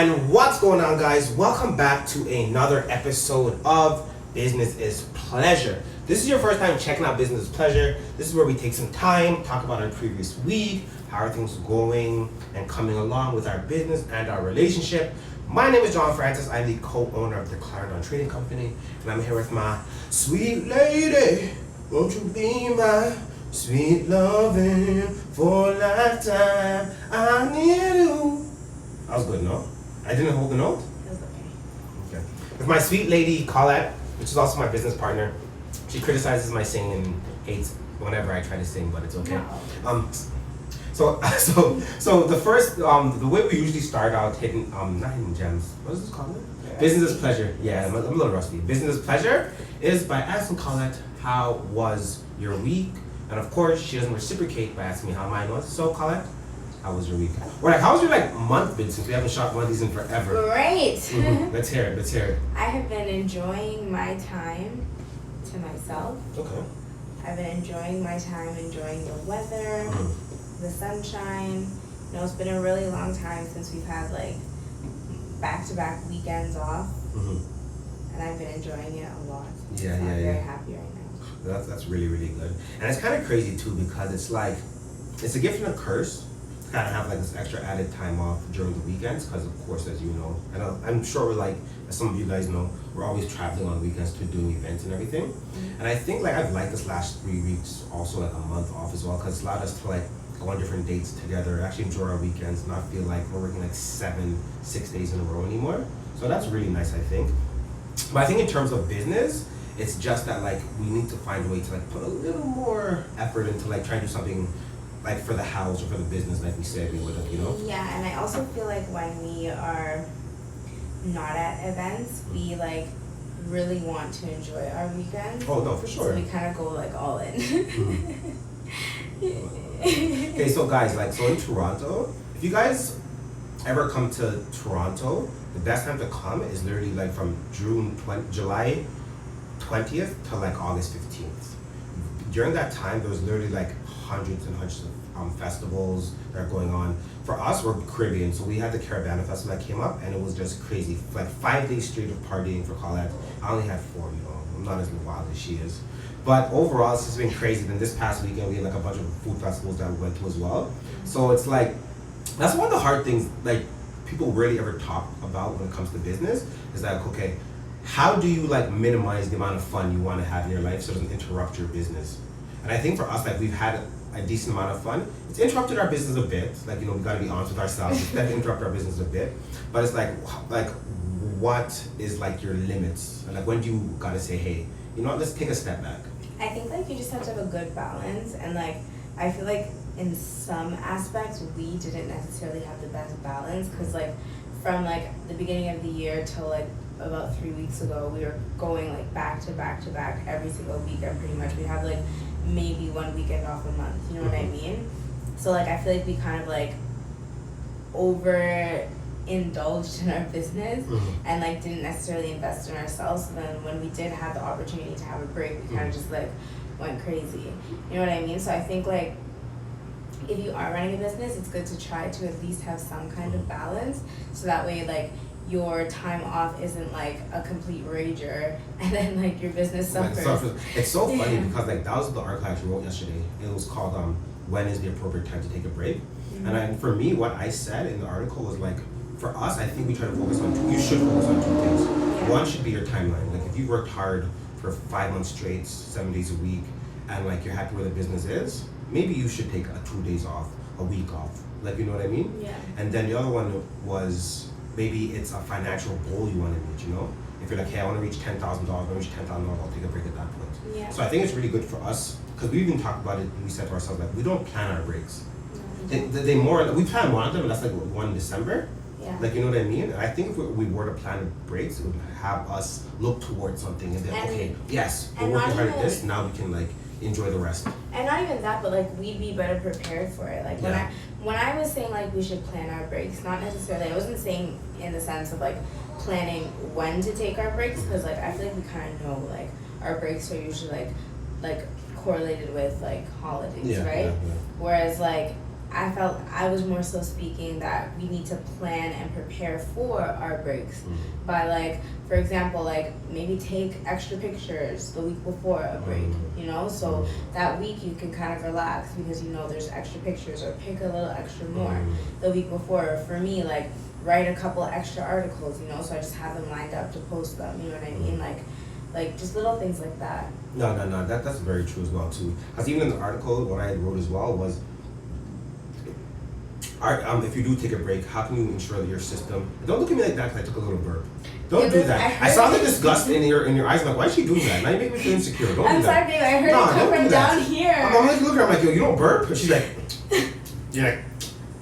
And what's going on, guys? Welcome back to another episode of Business is Pleasure. This is your first time checking out Business is Pleasure. This is where we take some time, talk about our previous week, how are things going and coming along with our business and our relationship. My name is John Francis. I'm the co-owner of the Clarendon Trading Company, and I'm here with my sweet lady. Won't you be my sweet loving for a lifetime? I need you. That was good, no? I didn't hold the note? It was okay. Okay. With my sweet lady, Colette, which is also my business partner. She criticizes my singing and hates whenever I try to sing, but it's okay. No. So the first, the way we usually start out hitting, not hidden gems, what is this called? Business is Pleasure. Yeah, I'm a little rusty. Business is Pleasure is by asking Colette, how was your week? And of course, she doesn't reciprocate by asking me how mine was. So Colette, how was your week? Or like, how's your month been since we haven't shot one of these in forever? Great. Mm-hmm. Let's hear it. I have been enjoying my time to myself. Okay. I've been enjoying my time, enjoying the weather, the sunshine. You know, it's been a really long time since we've had back-to-back weekends off, and I've been enjoying it a lot. Yeah, I'm yeah, very yeah. happy right now. That's really, really good. And it's kind of crazy too, because it's a gift and a curse to kind of have this extra added time off during the weekends, because of course, as you know, and I'm sure as some of you guys know, we're always traveling on weekends to do events and everything. And I think I've liked this last 3 weeks also a month off as well, because it's allowed us to go on different dates together, actually enjoy our weekends, not feel like we're working 6 days in a row anymore. So that's really nice, I think. But I think in terms of business, it's just that we need to find a way to put a little more effort into trying to do something for the house or for the business, like we said we would have, Yeah, and I also feel like when we are not at events, we really want to enjoy our weekends. Oh no, for sure. So we kind of go all in. Okay, so guys, so in Toronto, if you guys ever come to Toronto, the best time to come is literally from July 20th to August 15th. During that time, there was literally hundreds and hundreds of festivals that are going on. For us, we're Caribbean, so we had the Caravana Festival that came up, and it was just crazy. 5 days straight of partying for Colette. I only had 4, I'm not as wild as she is. But overall, it's just been crazy. Then this past weekend, we had a bunch of food festivals that we went to as well. So it's that's one of the hard things people rarely ever talk about when it comes to business, is okay, how do you minimize the amount of fun you want to have in your life so it doesn't interrupt your business? And I think for us, we've had a decent amount of fun. It's interrupted our business a bit. We got to be honest with ourselves. It's definitely interrupted our business a bit. But it's what is your limits? And when do you got to say, hey, let's take a step back? I think you just have to have a good balance, and I feel in some aspects we didn't necessarily have the best balance, because from the beginning of the year till about 3 weeks ago, we were going back to back to back every single weekend pretty much. We'd have maybe 1 weekend off a month, you know what I mean? So I feel we kind of over indulged in our business and didn't necessarily invest in ourselves. So then when we did have the opportunity to have a break, we kind of just went crazy, you know what I mean? So I think if you are running a business, it's good to try to at least have some kind of balance, so that way your time off isn't a complete rager, and then your business suffers. It's so funny because that was the article I actually wrote yesterday. It was called when is the appropriate time to take a break? And for me, what I said in the article was for us, I think we try to focus on you should focus on 2 things. Yeah. One should be your timeline. If you've worked hard for 5 months straight, 7 days a week, and you're happy where the business is, maybe you should take 2 days off, a week off. You know what I mean? Yeah. And then the other one was maybe it's a financial goal you want to reach, If you're hey, I want to reach $10,000, I want to reach $10,000, I'll take a break at that point. Yeah. So I think it's really good for us, because we even talked about it, and we said to ourselves, we don't plan our breaks. We plan one of them, and that's 1 December. Yeah. You know what I mean? And I think if we were to plan breaks, it would have us look towards something and then, okay, yes, we're working hard at this, now we can enjoy the rest. And not even that, but we'd be better prepared for it. When I was saying we should plan our breaks, not necessarily, I wasn't saying in the sense of planning when to take our breaks, because I feel we kind of know our breaks are usually correlated with holidays, right? Yeah. Whereas I felt I was more so speaking that we need to plan and prepare for our breaks by like, for example, like maybe take extra pictures the week before a break, you know, so that week you can kind of relax because you know there's extra pictures, or pick a little extra more the week before. For me, like write a couple extra articles, you know, so I just have them lined up to post them, you know what I mean, like just little things like that. No, that's very true as well too. Because even in the article, what I wrote as well was, if you do take a break, how can you ensure that your system? Don't look at me like that because I took a little burp. Don't do that. I saw the disgust in your eyes. I'm like, why is she doing that? Now you make me feel insecure. Don't do that. I'm sorry, babe. I heard it come from down here. I'm like, look at her. I'm like, yo, you don't burp? And she's like, you're like,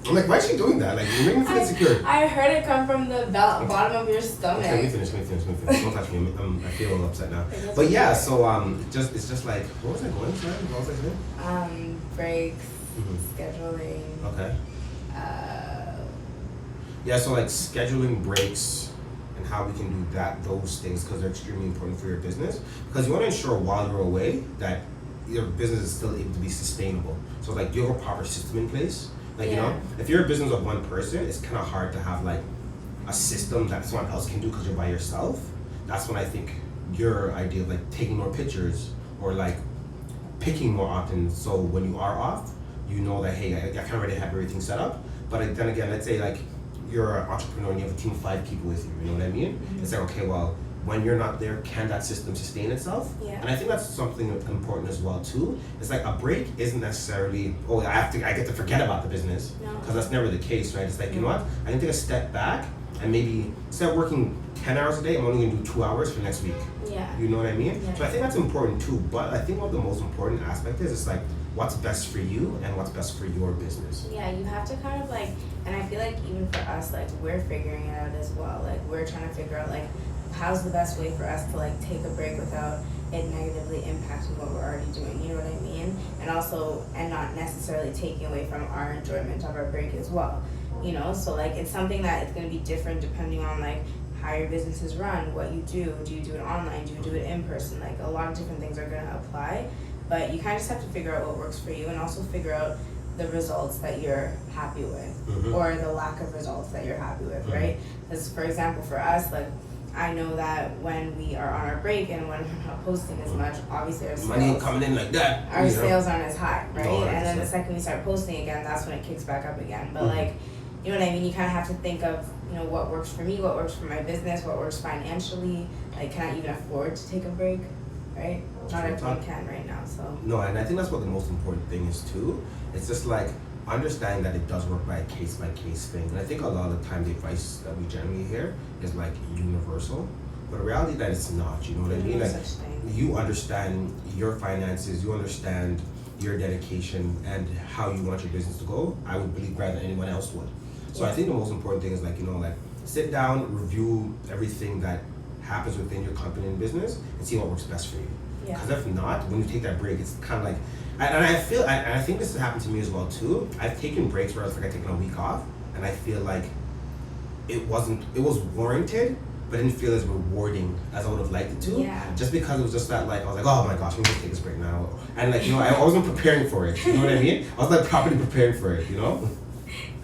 I'm like, why is she doing that? Like, you make me feel insecure. I heard it come from the bottom of your stomach. Okay, let me finish. Don't touch me. I feel a little upset now. But yeah, so it's just like, what was I going to? What was I saying? Breaks, scheduling. Okay. Yeah, so like scheduling breaks and how we can do those things, because they're extremely important for your business. Because you want to ensure while you're away that your business is still able to be sustainable. So like you have a proper system in place. Like, you know, if you're a business of one person, it's kind of hard to have like a system that someone else can do because you're by yourself. That's when I think your idea of like taking more pictures or like picking more often. So when you are off, you know that, hey, I kind of already have everything set up. But then again, let's say like you're an entrepreneur and you have a team of 5 people with you, you know what I mean? It's like, okay, well, when you're not there, can that system sustain itself? Yeah. And I think that's something important as well too. It's like a break isn't necessarily, oh, I get to forget about the business, because that's never the case, right? It's like, you know what? I can take a step back and maybe instead of working 10 hours a day, I'm only gonna do 2 hours for next week. Yeah. You know what I mean? Yeah. So I think that's important too. But I think one of the most important aspect is it's like what's best for you and what's best for your business. Yeah, you have to kind of like, and I feel like even for us, like we're figuring it out as well. Like we're trying to figure out like how's the best way for us to like take a break without it negatively impacting what we're already doing, you know what I mean? And also, and not necessarily taking away from our enjoyment of our break as well, you know? So like it's something that it's gonna be different depending on like how your business is run, what you do you do it online, do you do it in person? Like a lot of different things are gonna apply, but you kind of just have to figure out what works for you and also figure out the results that you're happy with or the lack of results that you're happy with, right? Because for example, for us, like I know that when we are on our break and when we're not posting as much, obviously our sales, money ain't coming in like that. Our sales aren't as high, right? No, and then the second we start posting again, that's when it kicks back up again. But like, you know what I mean? You kind of have to think of, you know, what works for me, what works for my business, what works financially. Like, can I even afford to take a break, right? Not everyone can right now, so. No, and I think that's what the most important thing is too. It's just like understanding that it does work by a case-by-case thing. And I think a lot of the time the advice that we generally hear is like universal, but the reality that it's not, you know what I mean? Like you understand your finances, you understand your dedication and how you want your business to go, I would believe rather than anyone else would. So I think the most important thing is like, you know, like sit down, review everything that happens within your company and business and see what works best for you. Because if not, when you take that break, it's kind of like, and I think this has happened to me as well too. I've taken breaks where it's like I've taken a week off and I feel like it was warranted, but didn't feel as rewarding as I would have liked it to. Yeah. Just because it was just that like, I was like, oh my gosh, let me just take this break now. And like, you know, I wasn't preparing for it, you know what I mean? I was like properly preparing for it, you know?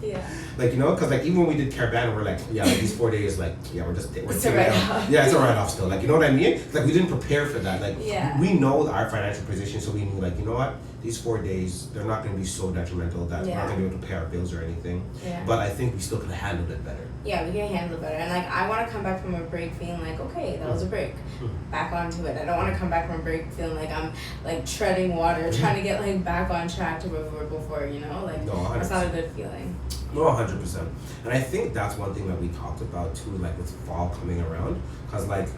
Yeah. Like, you know, because like even when we did Caribana, we're like, yeah, like these 4 days, like, yeah, we're taking it off. Yeah, it's a write-off still. Like, you know what I mean? It's like we didn't prepare for that. Like, we know our financial position, so we knew, like, you know what? These 4 days, they're not going to be so detrimental that we're not going to be able to pay our bills or anything. Yeah. But I think we still could have handled it better. Yeah, we can handle it better. And like, I want to come back from a break feeling like, okay, that was a break. Back onto it. I don't want to come back from a break feeling like I'm like treading water, trying to get like back on track to where we were before, you know? Like, that's not a good feeling. No, 100%. And I think that's one thing that we talked about too, like with fall coming around. Because like,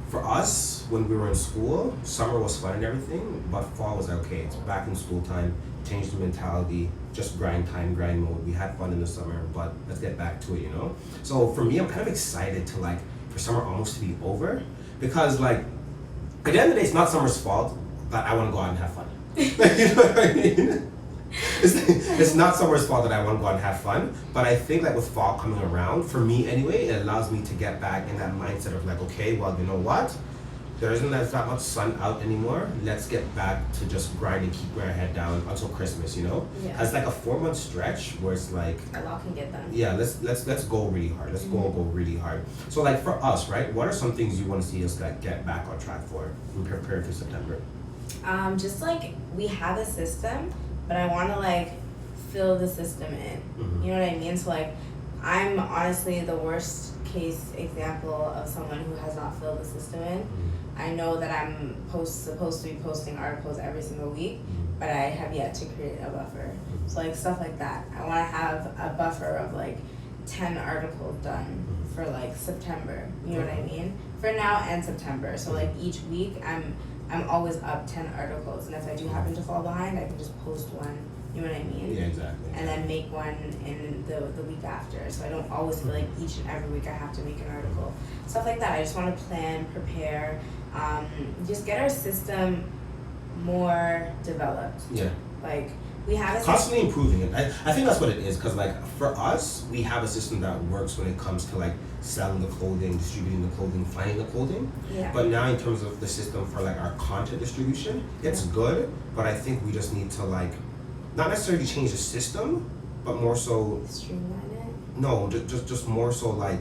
for us, when we were in school, summer was fun and everything, but fall was like, okay, it's back in school time, change the mentality, just grind time, grind mode. We had fun in the summer, but let's get back to it, you know? So for me, I'm kind of excited to like, for summer almost to be over, because like, at the end of the day, it's not summer's fault that I want to go out and have fun. You know what I mean? It's not summer's fault that I want to go out and have fun, but I think like with fall coming around, for me anyway, it allows me to get back in that mindset of like, okay, well, you know what? there isn't that much sun out anymore. Let's get back to just grind and keep our head down until Christmas, you know? Yeah. It's like a 4-month stretch where it's like, A lot can get done. yeah, let's go really hard. Let's go really hard. So like for us, right? What are some things you want to see us like get back on track for and prepare for September? Just like we have a system, but I want to like fill the system in. Mhm. You know what I mean? So like, I'm honestly the worst case example of someone who has not filled the system in. I know that I'm supposed to be posting articles every single week, but I have yet to create a buffer. So like stuff like that. I want to have a buffer of like 10 articles done for like September. You know what I mean? For now and September. So like each week I'm always up 10 articles, and if I do happen to fall behind, I can just post one. You know what I mean? Yeah, exactly. And then make one in the week after. So I don't always feel like each and every week I have to make an article. Stuff like that. I just want to plan, prepare, just get our system more developed. Yeah. Like we have a Constantly improving it. I think that's what it is, because like for us, we have a system that works when it comes to like selling the clothing, distributing the clothing, finding the clothing. Yeah. But now in terms of the system for like our content distribution, it's good, but I think we just need to like not necessarily change the system, but more so streamline it. no, just more so like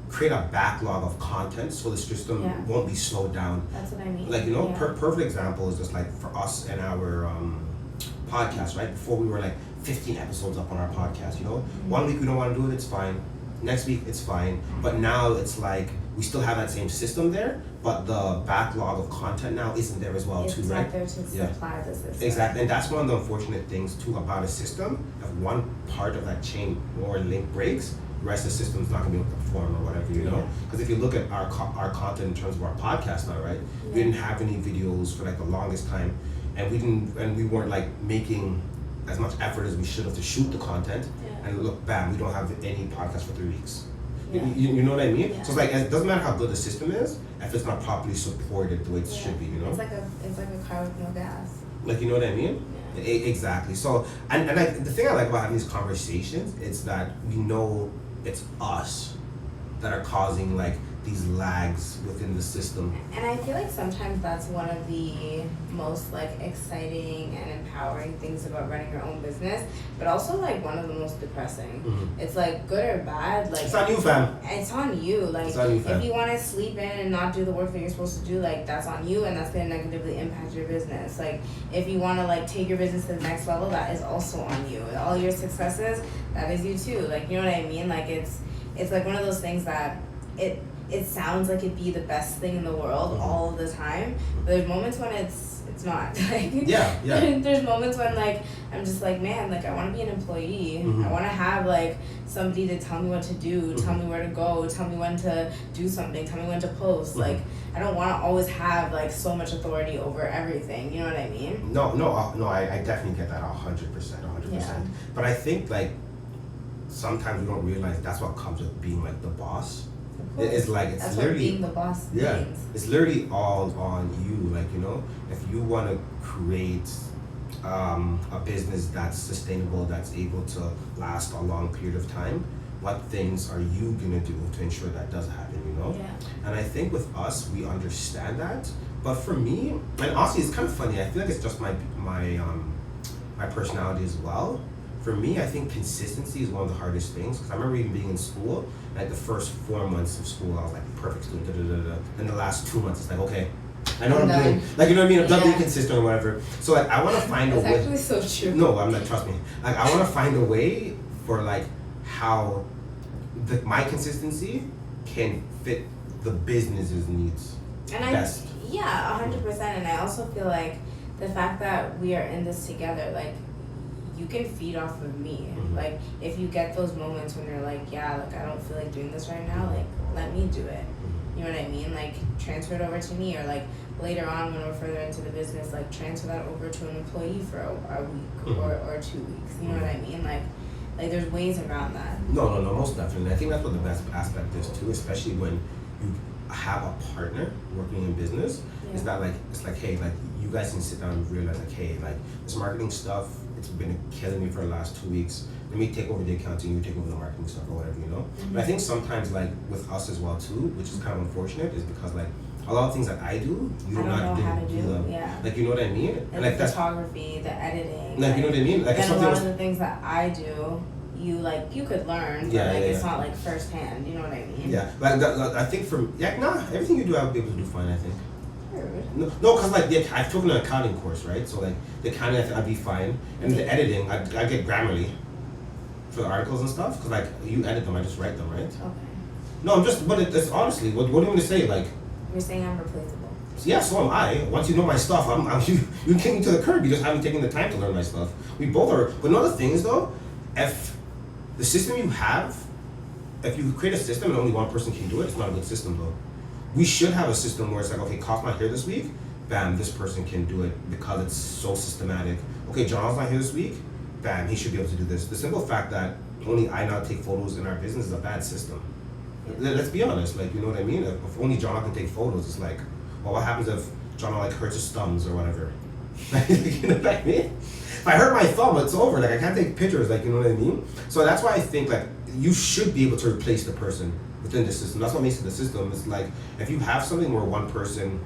create a backlog of content so the system Yeah. won't be slowed down. That's what I mean. Like, you know, Yeah. perfect example is just like for us and our podcast, right? Before we were like 15 episodes up on our podcast, you know? One week we don't want to do it, it's fine. Next week it's fine. But now it's like we still have that same system there, but the backlog of content now isn't there as well It's too, not right? there to Yeah. supply the system. Exactly, and that's one of the unfortunate things too about a system. If one part of that chain or link breaks, the rest of the system's not gonna be able to perform or whatever, you know? Yeah. Because if you look at our content in terms of our podcast now, right? We Yeah. didn't have any videos for like the longest time, and we weren't like making as much effort as we should have to shoot the content. Yeah. And look, bam, we don't have any podcast for 3 weeks. Yeah. You know what I mean? Yeah. So it's like it doesn't matter how good the system is if it's not properly supported the way it Yeah. should be, you know? It's like a car with no gas. Like, you know what I mean? Yeah. Exactly. So, and the thing I like about having these conversations is that we know it's us that are causing like these lags within the system. And I feel like sometimes that's one of the most like exciting and empowering things about running your own business, but also like one of the most depressing. Mhm. It's like good or bad, like It's on you, fam. it's on you. Like It's on you, fam. if you want to sleep in and not do the work that you're supposed to do, like that's on you, and that's gonna negatively impact your business. Like if you want to like take your business to the next level, that is also on you. All your successes, that is you too. Like you know what I mean? Like it's like one of those things that it sounds like it'd be the best thing in the world all of the time, but there's moments when it's not. Like Yeah. there's moments when like I'm just like, man, like I want to be an employee. Mhm. I want to have like somebody to tell me what to do, tell me where to go, tell me when to do something, tell me when to post. Mhm. Like I don't want to always have like so much authority over everything. You know what I mean? No, I definitely get that 100%. But I think like sometimes we don't realize that's what comes with being like the boss. It's like it's That's what literally being the boss yeah, means. it's literally all on you. Like, you know, if you want to create a business that's sustainable, that's able to last a long period of time, what things are you gonna do to ensure that does happen, you know? Yeah. And I think with us, we understand that. But for me, and honestly, it's kind of funny. I feel like it's just my personality as well. For me, I think consistency is one of the hardest things, because I remember even being in school, like the first 4 months of school, I was like perfect student, Then the last 2 months, it's like, okay, I know what I'm doing. Like, you know what I mean? I'm not being Yeah. consistent or whatever. So like, I want to find a That's way. actually so true. No, I'm not. Trust me. Like, I want to find a way for like how my consistency can fit the business's needs. And best. Yeah, 100%. And I also feel like the fact that we are in this together, like you can feed off of me. Mhm. Like if you get those moments when you're like, yeah, like I don't feel like doing this right now, like let me do it. You know what I mean? Like transfer it over to me, or like later on when we're further into the business, like transfer that over to an employee for a week Mhm. or 2 weeks. You know what I mean? Like there's ways around that. No, most definitely. I think that's what the best aspect is too, especially when you have a partner working in business. Is Yeah. that like it's like, hey, like you guys can sit down and realize like, hey, like this marketing stuff, it's been killing me for the last 2 weeks. Let me take over the accounting, you take over the marketing stuff or whatever, you know? But I think sometimes like with us as well too, which is kind of unfortunate, is because like a lot of things that I do, you I don't know how to do do. them. Yeah. Like, you know what I mean? Like Like the that's photography, the editing. like, you know what I mean? Like, if and a something lot was, of the things that I do, you could learn, but Yeah, like yeah, it's yeah. not like firsthand. You know what I mean? yeah, like I think everything you do, I would be able to do fine. I think. Rude. No, cause like I've taken an accounting course, right? So like the accounting, I'd be fine, and the editing, I get Grammarly for the articles and stuff. Cause like you edit them, I just write them, right? Okay. No, I'm just, but it's honestly, what do you want me to say? Like, You're saying I'm replaceable. yeah, so am I. Once you know my stuff, you can kick me to the curb. You just haven't taken the time to learn my stuff. We both are. But another thing is though, if the system you have, if you create a system and only one person can do it, it's not a good system though. We should have a system where it's like, okay, Kauf's not here this week, bam, this person can do it because it's so systematic. Okay, John's not here this week, bam, he should be able to do this. The simple fact that only I now take photos in our business is a bad system. Let's be honest, like, you know what I mean? If only John can take photos, it's like, well, what happens if John like hurts his thumbs or whatever? You know what I mean? If I hurt my thumb, it's over. Like, I can't take pictures, like, you know what I mean? So that's why I think, like, you should be able to replace the person within the system. That's what makes it the system. It's like, if you have something where one person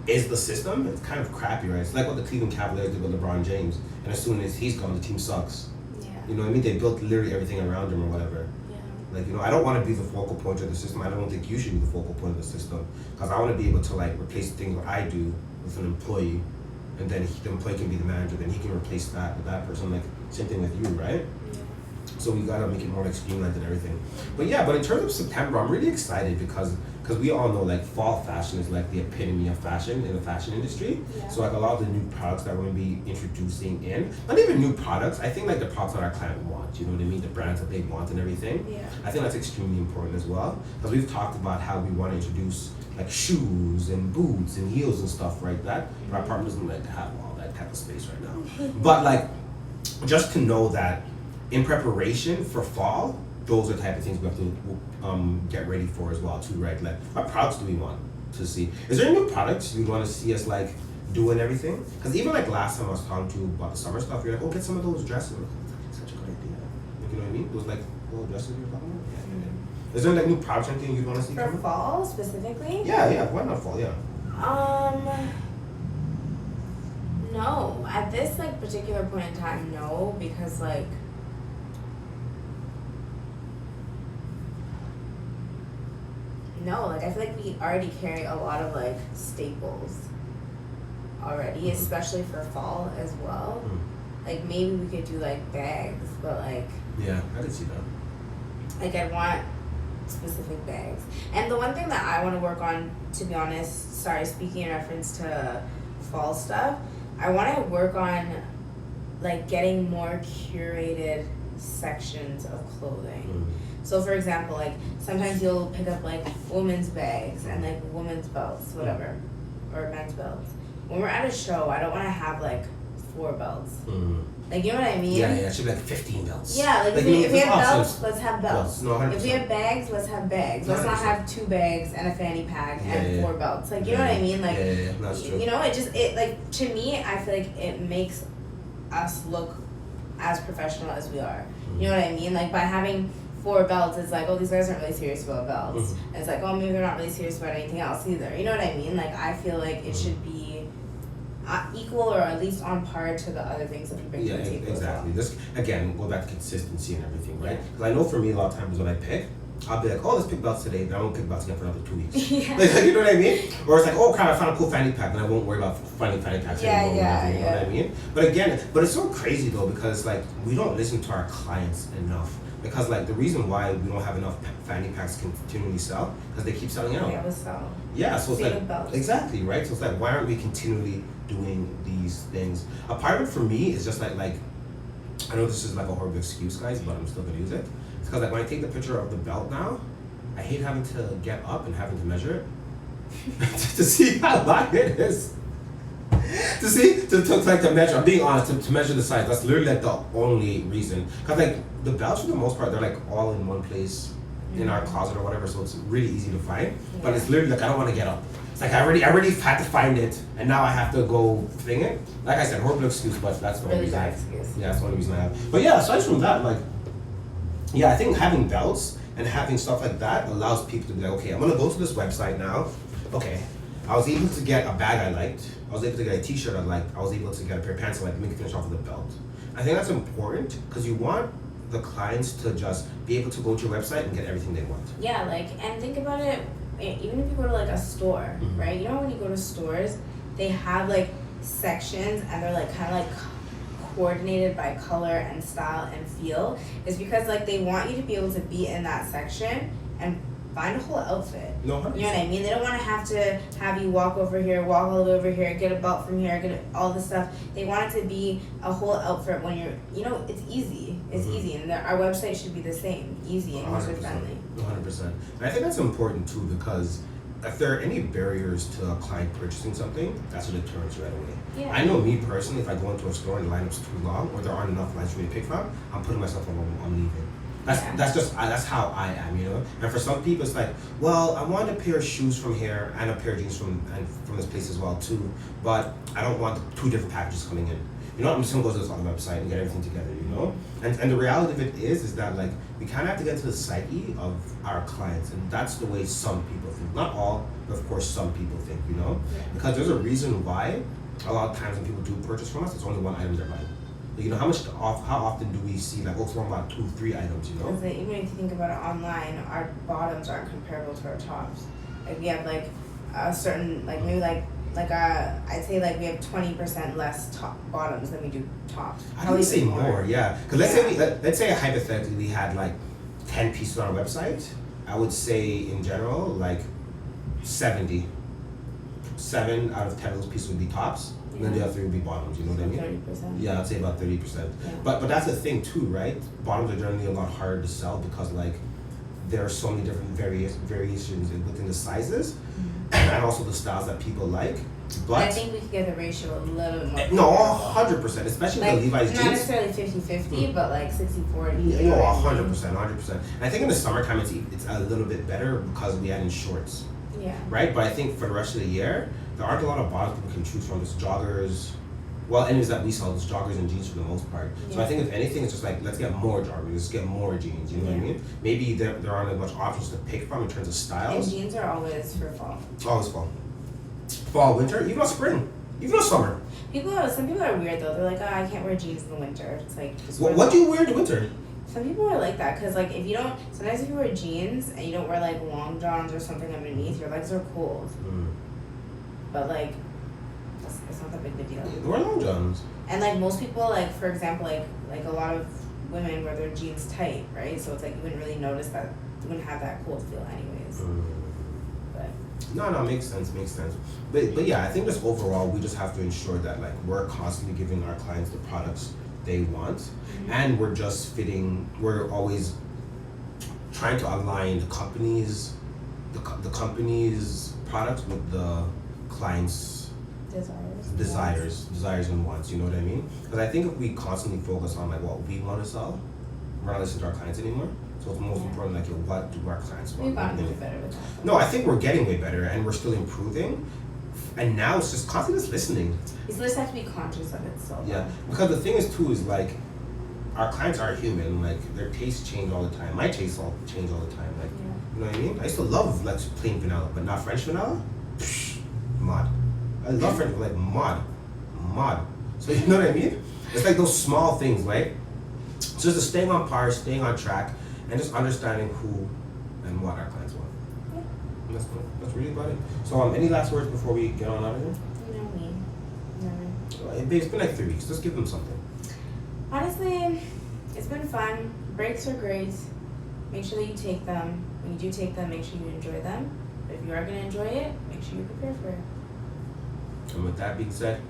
is the system, it's kind of crappy, right? It's like what the Cleveland Cavaliers did with LeBron James. And as soon as he's gone, the team sucks. Yeah. You know what I mean? They built literally everything around him or whatever. Yeah. Like, you know, I don't want to be the focal point of the system. I don't think you should be the focal point of the system. Because I want to be able to, like, replace the things that I do with an employee. And then the employee can be the manager. Then he can replace that with that person. Like, same thing with you, right? Yeah. So we gotta make it more like streamlined and everything. But yeah, but in terms of September, I'm really excited because we all know like fall fashion is like the epitome of fashion in the fashion industry. Yeah. So like a lot of the new products that we're gonna be introducing in, not even new products, I think like the products that our client wants, you know what I mean? The brands that they want and everything. Yeah. I think that's extremely important as well. Because we've talked about how we want to introduce like shoes and boots and heels and stuff like that. But our partner doesn't like to have all that type of space right now. But like, just to know that in preparation for fall, those are the type of things we have to get ready for as well too, right? Like, what products do we want to see? Is there any new products you want to see us like doing everything? Because even like last time I was talking to you about the summer stuff, you're like, oh, get some of those dresses. I'm like, oh, that's such a good idea. Like, you know what I mean? Those like little dresses you're talking about? Yeah. Is there like new products or anything you'd want to see? For fall specifically? Yeah, why not fall? Yeah. No. At this like particular point in time, no, because like no, like I feel like we already carry a lot of like staples already, especially for fall as well. Like maybe we could do like bags, but like Yeah, I could see that. like I want specific bags. And the one thing that I want to work on, to be honest, sorry, speaking in reference to fall stuff, I want to work on like getting more curated sections of clothing. So for example, like sometimes you'll pick up like women's bags and like women's belts, whatever, or men's belts. When we're at a show, I don't want to have like 4 belts. Like, you know what I mean? Yeah, it should be like 15 belts. Yeah, like if we have belts, let's have belts. No, 100%. If we have bags, let's have bags. Let's not 100%. have 2 bags and a fanny pack and 4 belts. Like, you know what I mean? Like, yeah, that's true. you know, it like, to me, I feel like it makes us look as professional as we are. You know what I mean? Like, by having 4 belts, it's like, oh, these guys aren't really serious about belts. And it's like, oh, maybe they're not really serious about anything else either. You know what I mean? Like, I feel like it should be equal or at least on par to the other things that we bring to the table. Exactly. As well. This again, go back to consistency and everything, right? Yeah. Because I know for me, a lot of times when I pick, I'll be like, oh, let's pick belts today, but I won't pick belts again for another 2 weeks. Yeah. Like, you know what I mean? Or it's like, oh crap, I found a cool fanny pack, and I won't worry about finding fanny packs anymore. You know what I mean? But again, it's so crazy though, because like we don't listen to our clients enough. Because like the reason why we don't have enough fanny packs continually sell, because they keep selling out. Yeah, it was so. Yeah, so it's Same like with belts. exactly right. So it's like, why aren't we continually doing these things? A part of it for me is just like I know this is like a horrible excuse, guys, but I'm still gonna use it. It's because like when I take the picture of the belt now, I hate having to get up and having to measure it to see how long it is. To measure. I'm being honest. To measure the size. That's literally like the only reason. Cause like the belts for the most part, they're like all in one place in our closet or whatever, so it's really easy to find. But it's literally like I don't want to get up. It's like I already had to find it, and now I have to go thing it. Like I said, horrible excuse, but that's the only Really reason. bad excuse. Yeah, that's the only reason I have. But yeah, aside from that, like, yeah, I think having belts and having stuff like that allows people to be like, okay, I'm gonna go to this website now. okay, I was able to get a bag I liked. I was able to get a T-shirt I liked. I was able to get a pair of pants I liked. Let me finish off with a belt. I think that's important because you want the clients to just be able to go to your website and get everything they want. Yeah, like, and think about it, even if you go to like a store, right? You know, when you go to stores, they have like sections and they're like kind of like coordinated by color and style and feel. Is because like they want you to be able to be in that section and find a whole outfit. No, 100%. You know what I mean? They don't want to have you walk over here, walk all the way over here, get a belt from here, all this stuff. They want it to be a whole outfit when you're, you know, it's easy. It's easy. And our website should be the same. Easy and user friendly. 100%. And I think that's important too because if there are any barriers to a client purchasing something, that's what it turns right away. Yeah. I know me personally, if I go into a store and the lineup's too long or there aren't enough lines for me to pick from, I'm putting myself on, I'm leaving. That's how I am, you know. And for some people, it's like, well, I want a pair of shoes from here and a pair of jeans from this place as well too, but I don't want two different packages coming in. You know, I'm just gonna go to this other website and get everything together, you know. And the reality of it is that like we kind of have to get to the psyche of our clients, and that's the way some people think. Not all, but of course some people think, you know, because there's a reason why a lot of times when people do purchase from us, it's only one item they're buying. You know, how often do we see like, oh, someone bought 2-3 items, you know? Because even if you think about it online, our bottoms aren't comparable to our tops. Like we have like a certain, like maybe I'd say like we have 20% less top bottoms than we do tops. I would say more, yeah. Because let's say hypothetically we had like 10 pieces on our website. I would say in general like 7 out of 10 of those pieces would be tops. And then the other 3 would be bottoms, you know what I mean? 30%. Yeah, I'd say about 30%. Yeah. But that's the thing too, right? Bottoms are generally a lot harder to sell because like there are so many different variations within the sizes and also the styles that people like. But I think we could get the ratio a little bit more. No, 100%, especially like, the Levi's not jeans. Not necessarily 50-50, but like 60-40. Yeah, no, 100%. And I think in the summertime it's a little bit better because we add in shorts. Yeah. Right? But I think for the rest of the year, there aren't a lot of bottoms people can choose from. It's joggers. Well, anyways that we sell, it's joggers and jeans for the most part. Yeah. So I think if anything, it's just like, let's get more joggers, let's get more jeans, you know what I mean? Maybe there aren't as much options to pick from in terms of styles. And jeans are always for fall. Always fall. Fall, winter, even spring, even summer. Some people are weird though. They're like, oh, I can't wear jeans in the winter. It's like, what do you wear in the winter? Some people are like that because like if you don't, sometimes if you wear jeans and you don't wear like long johns or something underneath, your legs are cold. But like, it's not that big of a deal. Yeah, wear long johns. And like most people, like for example, like a lot of women wear their jeans tight, right? So it's like you wouldn't really notice that, you wouldn't have that cold feel anyways. But no, makes sense. But yeah, I think just overall we just have to ensure that like we're constantly giving our clients the products they want, and we're always trying to align the company's products with the clients' desires and wants, you know what I mean? Because I think if we constantly focus on like what we want to sell, we're not listening to our clients anymore. So it's most important like what do our clients want. We've gotten way better with that. No, I think we're getting way better and we're still improving. And now it's just constantly just listening. You just have to be conscious of it. So yeah, because the thing is too is like our clients are human. Like their tastes change all the time. My tastes change all the time. Like you know what I mean? I used to love like plain vanilla, but not French vanilla. Mod. I love French, but like mod. So you know what I mean? It's like those small things, right? So just staying on par, staying on track, and just understanding who and what our clients want. Yeah. That's really about it. So any last words before we get on out of here? You know me. Never. It's been like 3 weeks. Just give them something. Honestly, it's been fun. Breaks are great. Make sure that you take them. When you do take them, make sure you enjoy them. But if you are going to enjoy it, make sure you prepare for it. And with that being said,